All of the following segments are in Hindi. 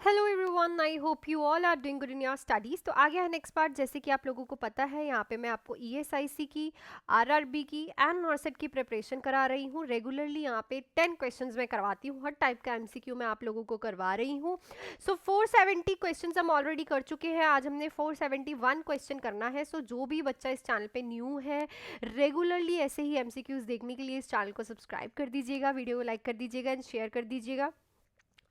Hello everyone, I hope you all are doing good in your studies. तो आ गया है नेक्स्ट पार्ट। जैसे कि आप लोगों को पता है, यहाँ पे मैं आपको ईएसआईसी की, आरआरबी की एंड नॉर्सेट की प्रिपरेशन करा रही हूँ। रेगुलरली यहाँ पे 10 क्वेश्चंस मैं करवाती हूँ। हर टाइप का एमसीक्यू मैं आप लोगों को करवा रही हूँ। सो 470 क्वेश्चंस हम ऑलरेडी कर चुके हैं। आज हमने 471 क्वेश्चन करना है। सो जो भी बच्चा इस चैनल पे न्यू है, रेगुलरली ऐसे ही एमसीक्यूज देखने के लिए इस चैनल को सब्सक्राइब कर दीजिएगा, वीडियो को लाइक कर दीजिएगा एंड शेयर कर दीजिएगा।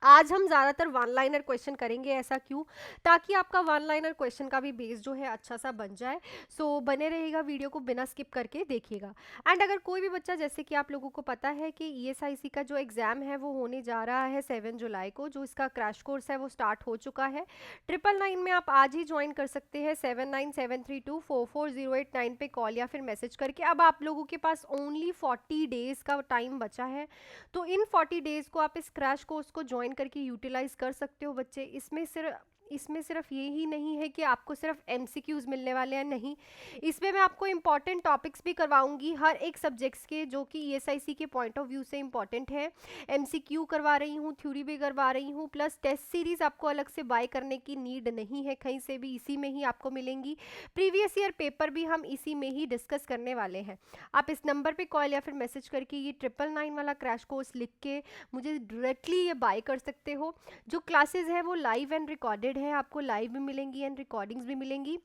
आज हम ज़्यादातर वन लाइनर क्वेश्चन करेंगे। ऐसा क्यों? ताकि आपका वन लाइनर क्वेश्चन का भी बेस जो है अच्छा सा बन जाए। सो बने रहेगा, वीडियो को बिना स्किप करके देखिएगा। एंड अगर कोई भी बच्चा, जैसे कि आप लोगों को पता है कि ईएसआईसी का जो एग्ज़ाम है वो होने जा रहा है 7 जुलाई को। जो इसका क्रैश कोर्स है वो स्टार्ट हो चुका है। 999 में आप आज ही ज्वाइन कर सकते हैं। 7973244089 पे कॉल या फिर मैसेज करके। अब आप लोगों के पास ओनली 40 डेज़ का टाइम बचा है। तो इन 40 डेज़ को आप इस क्रैश कोर्स को ज्वाइन करके यूटिलाइज कर सकते हो बच्चे। इसमें सिर्फ ये ही नहीं है कि आपको सिर्फ एमसीक्यूज मिलने वाले हैं, नहीं। इसमें मैं आपको इंपॉर्टेंट टॉपिक्स भी करवाऊंगी हर एक सब्जेक्ट्स के, जो कि ईएसआईसी के पॉइंट ऑफ व्यू से इंपॉर्टेंट है। एमसीक्यू करवा रही हूँ, थ्योरी भी करवा रही हूँ, प्लस टेस्ट सीरीज आपको अलग से बाय करने की नीड नहीं है कहीं से भी, इसी में ही आपको मिलेंगी। प्रीवियस ईयर पेपर भी हम इसी में ही डिस्कस करने वाले हैं। आप इस नंबर पे कॉल या फिर मैसेज करके ये 999 वाला क्रैश कोर्स लिख के मुझे डायरेक्टली ये बाय कर सकते हो। जो क्लासेस है वो लाइव एंड रिकॉर्डेड है, आपको लाइव भी मिलेंगी एंड रिकॉर्डिंग्स भी मिलेंगी।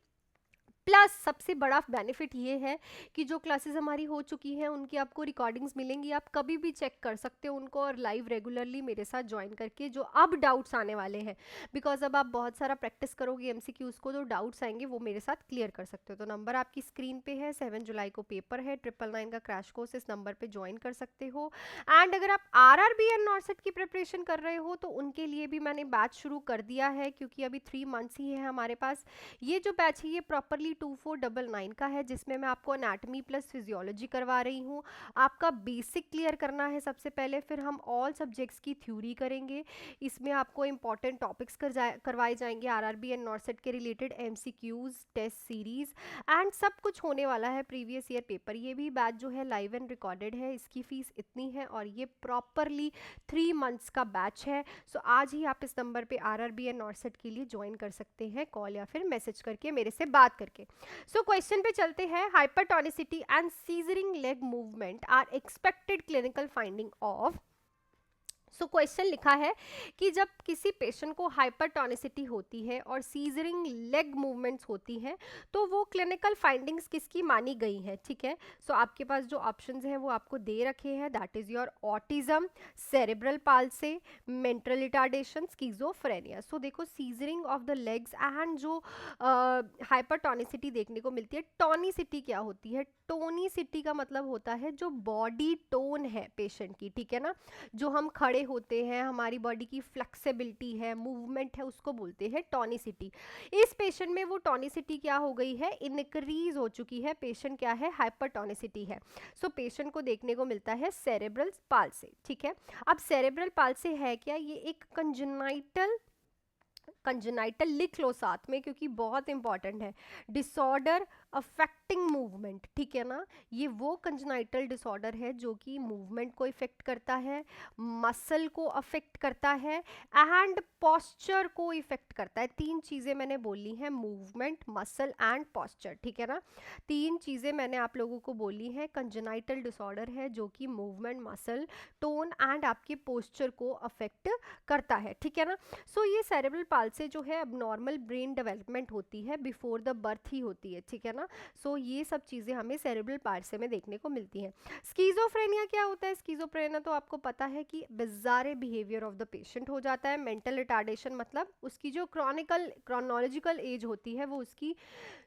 प्लस सबसे बड़ा बेनिफिट ये है कि जो क्लासेस हमारी हो चुकी हैं उनकी आपको रिकॉर्डिंग्स मिलेंगी। आप कभी भी चेक कर सकते हो उनको, और लाइव रेगुलरली मेरे साथ ज्वाइन करके जो अब डाउट्स आने वाले हैं, बिकॉज अब आप बहुत सारा प्रैक्टिस करोगे एमसीक्यूज को, जो डाउट्स आएंगे वो मेरे साथ क्लियर कर सकते हो। तो नंबर आपकी स्क्रीन पे है। 7 जुलाई को पेपर है, 999 का क्रैश कोर्स इस नंबर पर ज्वाइन कर सकते हो। एंड अगर आप आरआरबी एंड नॉर्सेट की प्रिपरेशन कर रहे हो तो उनके लिए भी मैंने बैच शुरू कर दिया है, क्योंकि अभी 3 मंथ्स ही है हमारे पास। ये जो बैच है ये प्रॉपरली 2499 का है, जिसमें मैं आपको एनाटमी प्लस फिजियोलॉजी करवा रही हूँ। आपका बेसिक क्लियर करना है सबसे पहले, फिर हम ऑल सब्जेक्ट्स की थ्योरी करेंगे। इसमें आपको इंपॉर्टेंट टॉपिक्स करवाए जाएंगे आरआरबी एंड नॉर्सेट के related, MCQs, test series and सब कुछ होने वाला है। प्रीवियस ईयर पेपर, ये भी बैच जो है लाइव एंड रिकॉर्डेड है। इसकी फीस इतनी है और ये प्रॉपरली 3 मंथ्स का बैच है। सो आज ही आप इस नंबर पे आरआरबी एंड नॉर्सेट के लिए ज्वाइन कर सकते हैं, कॉल या फिर मैसेज करके, मेरे से बात करके। सो क्वेश्चन पे चलते हैं। Hypertonicity and seizuring leg movement are expected clinical finding of. So question लिखा है कि जब किसी पेशेंट को हाइपरटोनिसिटी होती है और सीजरिंग लेग मूवमेंट्स होती हैं तो वो क्लिनिकल फाइंडिंग्स किसकी मानी गई हैं, ठीक है। सो आपके पास जो ऑप्शंस हैं वो आपको दे रखे हैं, that is your autism, cerebral palsy, mental retardation, schizophrenia. So देखो, seizuring of the legs and जो हाइपरटोनिसिटी देखने को मिलती है। टोनिसिटी क्या होती है? टोनिसिटी का मतलब होता है जो बॉडी टोन है पेशेंट की, ठीक है ना। जो हम खड़े होते हैं, हमारी बॉडी की फ्लेक्सिबिलिटी है, मूवमेंट है, उसको बोलते हैं टोनिसिटी। इस पेशेंट में वो टोनिसिटी क्या हो गई है? इनक्रीज हो चुकी है। पेशेंट क्या है? हाइपरटोनिसिटी है। सो पेशेंट को देखने को मिलता है सेरेब्रल पाल्सी, ठीक है। अब सेरेब्रल पाल्सी है क्या? ये एक कंजेनाइटल लिख लो साथ में, क्योंकि बहुत इंपॉर्टेंट है। डिसऑर्डर अफेक्टिंग मूवमेंट, ठीक है ना। ये वो कंजेनाइटल डिसऑर्डर है जो कि मूवमेंट को इफेक्ट करता है, मसल को अफेक्ट करता है एंड पॉस्चर को इफेक्ट करता है। 3 चीज़ें मैंने बोली हैं, मूवमेंट, मसल एंड पॉस्चर, ठीक है ना। 3 चीज़ें मैंने आप लोगों को बोली हैं। कंजेनाइटल डिसऑर्डर है जो कि मूवमेंट, मसल टोन एंड आपके पोस्चर को अफेक्ट करता है, ठीक है ना। सो ये सेरेब्रल पाल्सी जो है, अब नॉर्मल ब्रेन डेवलपमेंट होती है, बिफोर द बर्थ ही होती है, ठीक है ना। सो ये सब चीज़ें हमें सेरेब्रल पाल्सी में देखने को मिलती हैं। स्किज़ोफ्रेनिया क्या होता है? स्किज़ोफ्रेनिया तो आपको पता है कि बिज़ारे बिहेवियर ऑफ द पेशेंट हो जाता है। मेंटल रिटार्डेशन मतलब उसकी जो क्रोनोलॉजिकल एज होती है वो उसकी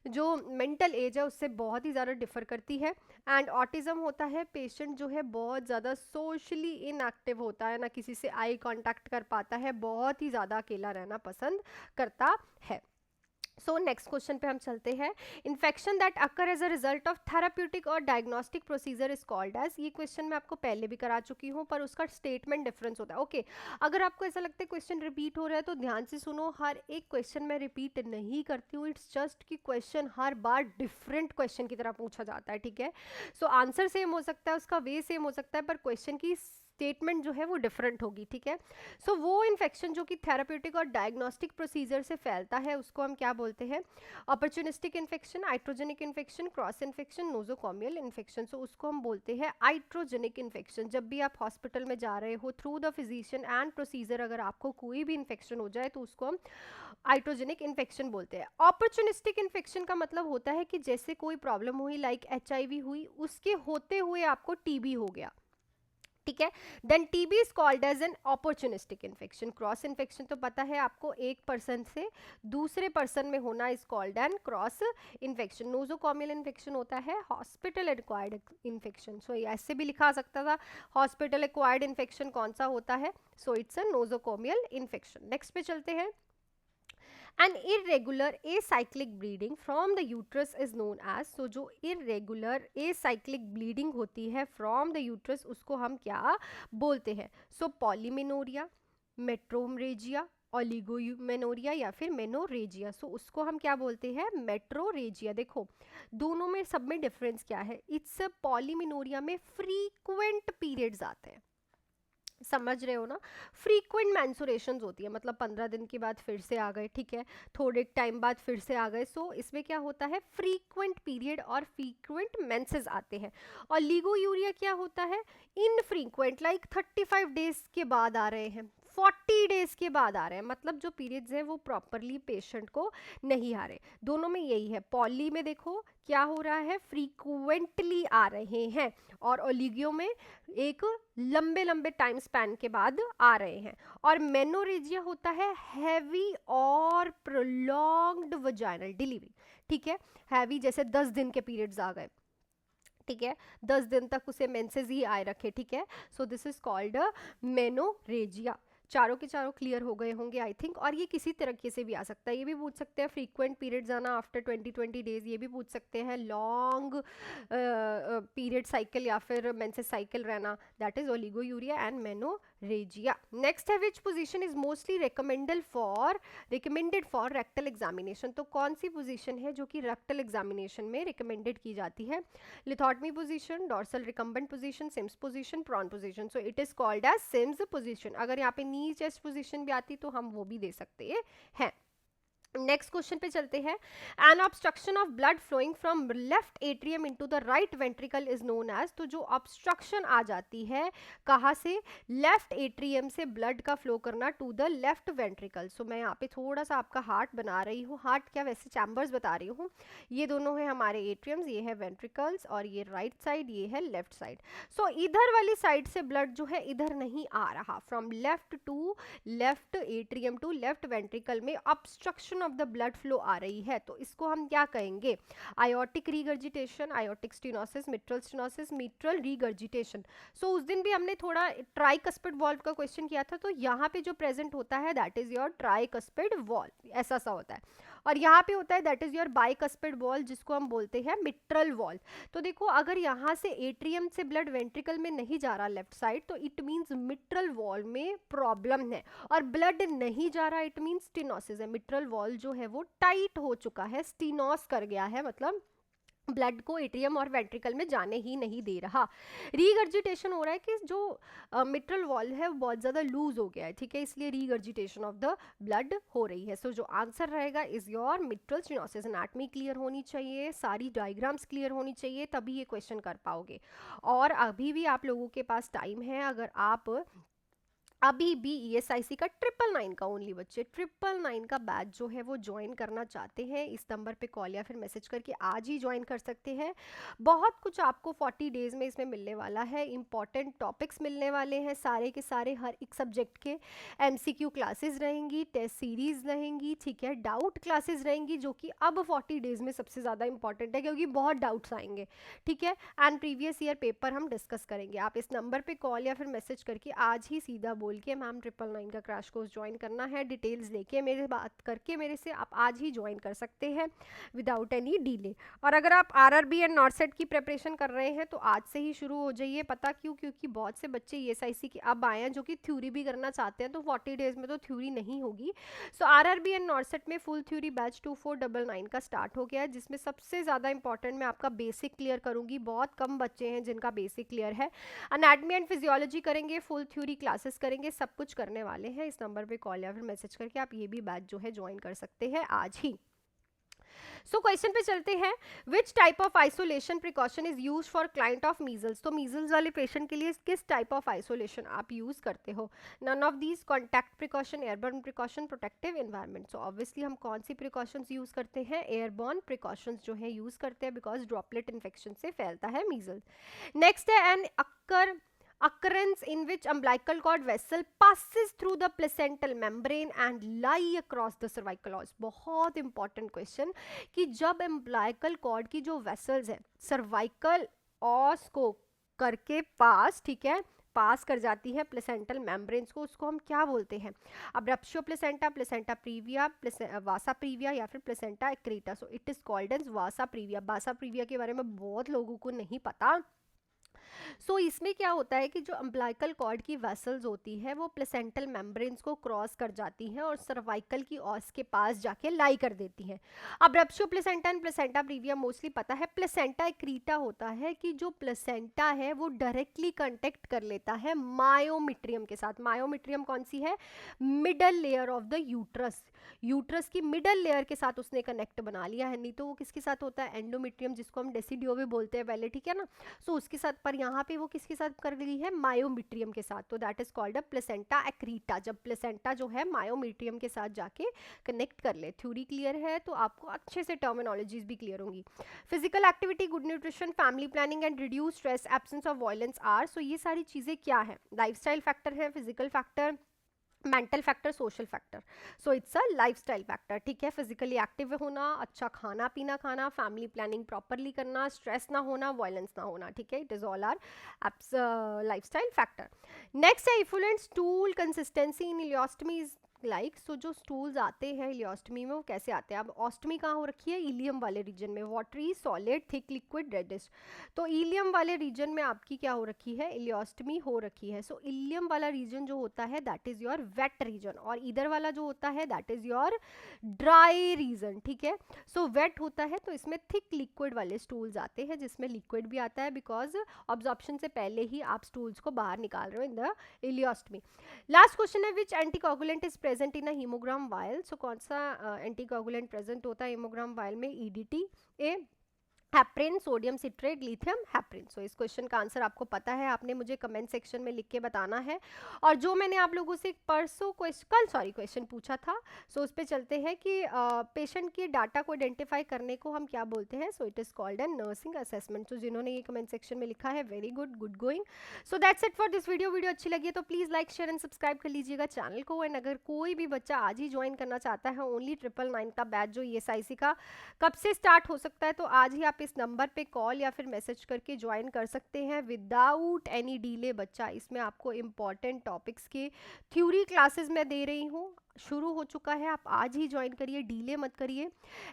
जो मेंटल एज है उससे बहुत ही ज़्यादा डिफर करती है। एंड ऑटिज्म होता है, पेशेंट जो है बहुत ज़्यादा सोशली इनएक्टिव होता है, ना किसी से आई कांटेक्ट कर पाता है, बहुत ही ज़्यादा अकेला रहना पसंद करता है। सो नेक्स्ट क्वेश्चन पे हम चलते हैं। Infection that occur as a result of therapeutic और diagnostic procedure is called as. ये क्वेश्चन मैं आपको पहले भी करा चुकी हूँ, पर उसका स्टेटमेंट डिफरेंस होता है। ओके, अगर आपको ऐसा लगता है क्वेश्चन रिपीट हो रहा है तो ध्यान से सुनो। हर एक क्वेश्चन मैं रिपीट नहीं करती हूँ, इट्स जस्ट कि क्वेश्चन हर बार डिफरेंट क्वेश्चन की तरह पूछा जाता है, ठीक है। सो आंसर सेम हो सकता है, उसका वे सेम हो सकता है, पर क्वेश्चन की स्टेटमेंट जो है वो डिफरेंट होगी, ठीक है। सो वो इन्फेक्शन जो कि थेराप्यूटिक और डायग्नोस्टिक प्रोसीजर से फैलता है उसको हम क्या बोलते हैं, opportunistic infection, iatrogenic infection, cross infection, nosocomial infection. So उसको हम बोलते हैं आइट्रोजेनिक इन्फेक्शन। जब भी आप हॉस्पिटल में जा रहे हो through the physician and procedure अगर आपको कोई भी इन्फेक्शन हो जाए तो उसको हम आइट्रोजेनिक इन्फेक्शन बोलते हैं। ऑपर्चुनिस्टिक इन्फेक्शन का मतलब होता है कि जैसे कोई प्रॉब्लम हुई लाइक एचआईवी हुई, उसके होते हुए आपको टीबी हो गया, ठीक है, then TB is called as an opportunistic infection. Cross infection तो पता है आपको, एक पर्सन से दूसरे पर्सन में होना is called an cross infection. Nosocomial infection होता है हॉस्पिटल एक्वायर्ड इन्फेक्शन। सो ऐसे भी लिखा सकता था, हॉस्पिटल एक्वायर्ड इन्फेक्शन कौन सा होता है, so it's a nosocomial infection. Next पे चलते हैं। An irregular acyclic bleeding from the uterus is known as, so जो irregular acyclic bleeding होती है from the uterus उसको हम क्या बोलते हैं, so polymenorrhea, मेट्रोरेजिया, ओलिगोमेनोरिया या फिर मेनोरेजिया। सो उसको हम क्या बोलते हैं, मेट्रोरेजिया। देखो दोनों में सब में डिफरेंस क्या है, इट्स पॉलीमेनोरिया में फ्रीक्वेंट पीरियड्स आते हैं, समझ रहे हो ना, फ्रीक्वेंट मैंसुरेशंस होती है, मतलब 15 दिन के बाद फिर से आ गए, ठीक है, थोड़े टाइम बाद फिर से आ गए। सो इसमें क्या होता है, फ्रीक्वेंट पीरियड और फ्रीक्वेंट मेंसेस आते हैं। और लिगोयूरिया क्या होता है, इनफ्रीक्वेंट, लाइक 35 डेज के बाद आ रहे हैं, 40 डेज के बाद आ रहे हैं, मतलब जो पीरियड्स हैं वो प्रॉपरली पेशेंट को नहीं आ रहे। दोनों में यही है, पॉली में देखो क्या हो रहा है, फ्रीक्वेंटली आ रहे हैं, और ओलिगियो में एक लंबे लंबे टाइम स्पैन के बाद आ रहे हैं। और मेनोरेजिया होता है हैवी और प्रोलॉन्ग्ड वजाइनल डिलीवरी, ठीक है, हैवी जैसे 10 दिन के पीरियड्स आ गए, ठीक है, 10 दिन तक उसे मेंसेस ही आए रखे, ठीक है, so this is called menorrhagia. चारों के चारों क्लियर हो गए होंगे आई थिंक। और ये किसी तरीके से भी आ सकता है, ये भी पूछ सकते हैं फ्रीक्वेंट पीरियड्स आना आफ्टर 20 डेज, ये भी पूछ सकते हैं लॉन्ग पीरियड साइकिल या फिर मेंसेस साइकिल रहना, that is oliguria and menorrhagia. Next है which position is mostly recommended for rectal examination. तो कौन सी पोजीशन है जो कि रेक्टल एग्जामिनेशन में रिकमेंडेड की जाती है, lithotomy position, dorsal recumbent position, Sims position, prone position. So it is called as Sims position. अगर यहाँ पे नी चेस्ट पोजीशन भी आती तो हम वो भी दे सकते हैं। नेक्स्ट क्वेश्चन पे चलते हैं। An obstruction of blood flowing from left atrium into the right ventricle is known as, तो जो ऑब्स्ट्रक्शन आ जाती है कहाँ से, लेफ्ट एट्रियम से ब्लड का फ्लो करना to the left ventricle. So मैं यहाँ पे थोड़ा सा आपका हार्ट बना रही हूँ, हार्ट क्या वैसे चैम्बर्स बता रही हूँ, ये दोनों है हमारे एट्रियम्स, ये है वेंट्रिकल्स, और ये राइट साइड, ये है लेफ्ट साइड। सो इधर वाली साइड से ब्लड जो है इधर नहीं आ रहा, from left to left atrium to left ventricle में obstruction of the blood flow आ रही है, तो इसको हम क्या कहेंगे, aortic regurgitation, aortic stenosis, mitral stenosis, mitral regurgitation. So उस दिन भी हमने थोड़ा ट्राइकस्पिड वॉल्व का क्वेश्चन किया था, तो यहाँ पे जो प्रेजेंट होता है that is your tricuspid valve, ऐसा सा होता है। और यहाँ पे होता है that is your bicuspid valve, जिसको हम बोलते हैं मिट्रल वॉल्व। तो देखो अगर यहाँ से एट्रियम से ब्लड वेंट्रिकल में नहीं जा रहा लेफ्ट साइड, तो इट मींस मिट्रल वॉल्व में प्रॉब्लम है, और ब्लड नहीं जा रहा इट मींस स्टेनोसिस है, मिट्रल वॉल्व जो है वो टाइट हो चुका है, स्टीनोस कर गया है, मतलब ब्लड को एट्रियम और वेंट्रिकल में जाने ही नहीं दे रहा। रीगर्जिटेशन हो रहा है कि जो मिट्रल वॉल है वो बहुत ज़्यादा लूज हो गया है, ठीक है, इसलिए रीगर्जिटेशन ऑफ द ब्लड हो रही है। सो जो आंसर रहेगा is your mitral stenosis. Anatomy clear होनी चाहिए, सारी डायग्राम्स क्लियर होनी चाहिए, तभी ये क्वेश्चन कर पाओगे। और अभी भी आप लोगों के पास टाइम है, अगर आप अभी भी ESIC का 999 का ओनली बच्चे 999 का बैच जो है वो ज्वाइन करना चाहते हैं, इस नंबर पे कॉल या फिर मैसेज करके आज ही ज्वाइन कर सकते हैं। बहुत कुछ आपको 40 डेज में इसमें मिलने वाला है, इंपॉर्टेंट टॉपिक्स मिलने वाले हैं सारे के सारे, हर एक सब्जेक्ट के MCQ क्लासेस रहेंगी, टेस्ट सीरीज रहेंगी, ठीक है, डाउट क्लासेस रहेंगी, जो कि अब 40 डेज में सबसे ज़्यादा इंपॉर्टेंट है क्योंकि बहुत डाउट्स आएंगे, ठीक है, एंड प्रीवियस ईयर पेपर हम डिस्कस करेंगे। आप इस नंबर पर कॉल या फिर मैसेज करके आज ही सीधा बोल बोल के मैम 999 का क्रैश कोर्स ज्वाइन करना है, डिटेल्स लेके मेरे बात करके मेरे से आप आज ही ज्वाइन कर सकते हैं विदाउट एनी डिले। और अगर आप आरआरबी एंड नॉर्सेट की प्रिपरेशन कर रहे हैं तो आज से ही शुरू हो जाइए। पता क्यों? क्योंकि बहुत से बच्चे ईएसआईसी की अब आए हैं जो कि थ्योरी भी करना चाहते हैं, तो 40 डेज में तो थ्योरी नहीं होगी। सो आरआरबी एंड नॉर्सेट में फुल थ्योरी बैच 2499 का स्टार्ट हो गया है, जिसमें सबसे ज़्यादा इंपॉर्टेंट मैं आपका बेसिक क्लियर करूंगी। बहुत कम बच्चे हैं जिनका बेसिक क्लियर है। एनाटमी एंड फिजियोलॉजी करेंगे, फुल थ्योरी क्लासेस करेंगे, सब कुछ करने वाले हैं। इस नंबर पे कॉल या फिर मैसेज करके आप ये भी बैच जो है ज्वाइन कर सकते हैं आज ही। सो क्वेश्चन पे चलते हैं, which type of isolation precaution is use for client of measles. तो मीजल्स वाले पेशेंट के लिए किस टाइप ऑफ आइसोलेशन आप यूज करते हो? None of these, contact precaution, airborne precaution, protective environment. So obviously हम कौन सी प्रिकॉशंस यूज करते हैं? एयरबॉर्न प्रिकॉशंस जो है यूज करते हैं, बिकॉज ड्रॉपलेट इन्फेक्शन से फैलता है मीजल्स। नेक्स्ट है N occurrence in which umbilical cord vessel passes through the placental membrane and lie across the cervical os। बहुत इंपॉर्टेंट क्वेश्चन कि जब umbilical cord की जो वेसल्स है सर्वाइकल ऑस को करके पास, ठीक है, पास कर जाती है प्लेसेंटल मेम्ब्रेन्स को, उसको हम क्या बोलते हैं? Abruptio placenta, placenta previa, vasa previa या फिर placenta accreta. So it is called as vasa previa. Vasa previa के बारे में बहुत लोगों को नहीं पता। सो इसमें क्या होता है कि जो अम्बिलिकल कॉर्ड की वेसल्स होती है वो प्लेसेंटल मेम्ब्रेन्स को क्रॉस कर जाती हैं और सर्वाइकल की ऑस के पास जाके लाई कर देती हैं। Abruptio placenta and placenta previa mostly पता है। प्लेसेंटा एक्रीटा होता है कि जो प्लेसेंटा है वो डायरेक्टली कांटेक्ट कर लेता है मायोमेट्रियम के साथ। मायोमेट्रियम कौन सी है? Middle layer of the uterus. Uterus की मिडल लेयर के साथ उसने कनेक्ट बना लिया है। नहीं तो वो किसके साथ होता है? एंडोमेट्रियम, जिसको हम डेसिडियो भी बोलते हैं पहले, ठीक है ना। सो उसके साथ, पर यहाँ पे वो किसके साथ कर रही है? मायोमेट्रियम के साथ। तो that is called a placenta accreta. जब प्लेसेंटा जो है मायोमेट्रियम के साथ जाके कनेक्ट कर ले। थ्योरी क्लियर है तो आपको अच्छे से टर्मिनोलॉजीज भी क्लियर होंगी। Physical activity, good nutrition, family planning and reduce stress, absence of violence are. So ये सारी चीजें क्या है? लाइफस्टाइल फैक्टर है, physical factor, mental factor, social factor. So it's a lifestyle factor, ठीक है। फिजिकली एक्टिव होना, अच्छा खाना पीना खाना, फैमिली प्लानिंग प्रॉपरली करना, स्ट्रेस ना होना, वायलेंस ना होना, ठीक है। It is all are lifestyle factor. Next है effluent stool consistency in इलियोस्टमी is like. सो जो स्टूल्स आते हैं इलियोस्टमी में वो कैसे आते हैं? अब ऑस्टमी कहाँ हो रखी है? इलियम वाले रीजन में। Watery, solid, thick, liquid, reddish. तो इलियम वाले रीजन में आपकी क्या हो रखी है? इलियोस्टमी हो रखी है। सो इलियम वाला रीजन जो होता है that is your wet region, और इधर वाला जो होता है that is your dry region, ठीक है। सो वेट होता है तो इसमें थिक लिक्विड वाले स्टूल्स आते हैं, जिसमें लिक्विड भी आता है बिकॉज ऑब्जॉर्प्शन से पहले ही आप स्टूल्स को बाहर निकाल रहे हो in the ileostomy. Last question है, which anticoagulant is present in a hemogram vial. So कौन सा एंटीकोगुलेंट प्रेजेंट होता है हीमोग्राम वायल में? EDTA, a heparin, sodium citrate, lithium heparin. So इस क्वेश्चन का आंसर आपको पता है, आपने मुझे कमेंट सेक्शन में लिख के बताना है। और जो मैंने आप लोगों से परसों क्वेश्चन पूछा था, सो उस पर चलते हैं कि पेशेंट की डाटा को आइडेंटिफाई करने को हम क्या बोलते हैं? So it is called an nursing assessment. So जिन्होंने ये कमेंट सेक्शन में लिखा है, very good, good going. So that's it for this video. Video अच्छी लगी है तो please like, share and subscribe कर लीजिएगा चैनल को। एंड अगर कोई भी बच्चा आज ही ज्वाइन करना चाहता है ओनली 999 का बैच जो ESIC का कब से स्टार्ट हो सकता है, तो आज ही आप इस नंबर पे कॉल या फिर मैसेज करके ज्वाइन कर सकते हैं विदाउट एनी डिले। बच्चा इसमें आपको इम्पॉर्टेंट टॉपिक्स के थ्योरी क्लासेस मैं दे रही हूँ, शुरू हो चुका है। आप आज ही ज्वाइन करिए, डिले मत करिए।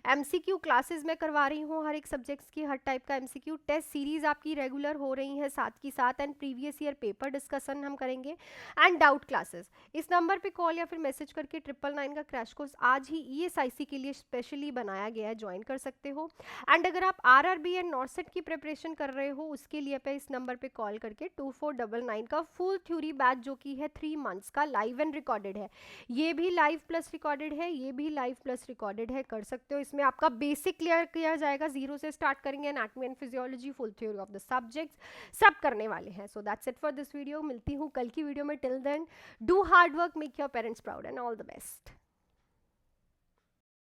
MCQ क्लासेस मैं करवा रही हूँ, हर एक सब्जेक्ट्स की हर टाइप का MCQ टेस्ट सीरीज आपकी रेगुलर हो रही है साथ की साथ। And previous year paper discussion हम करेंगे एंड डाउट क्लासेस। इस नंबर पे कॉल या फिर मैसेज करके 999 का क्रैश कोर्स आज ही ESIC के लिए स्पेशली बनाया गया है, ज्वाइन कर सकते हो। एंड अगर आप RRB एंड नॉर्सेट की प्रिपरेशन कर रहे हो उसके लिए पे इस नंबर पे कॉल करके 2499 का फुल थ्योरी बैच जो कि है 3 मंथ्स का, लाइव एंड रिकॉर्डेड है। ये भी लाइव प्लस रिकॉर्डेड है, ये भी लाइव प्लस रिकॉर्डेड है, कर सकते हो। इसमें आपका बेसिक क्लियर किया जाएगा, जीरो से स्टार्ट करेंगे। Anatomy and physiology, full theory of the subjects सब करने वाले हैं। So that's it for this video. मिलती हूँ कल की वीडियो में। Till then do hard work, make your parents proud and all the best.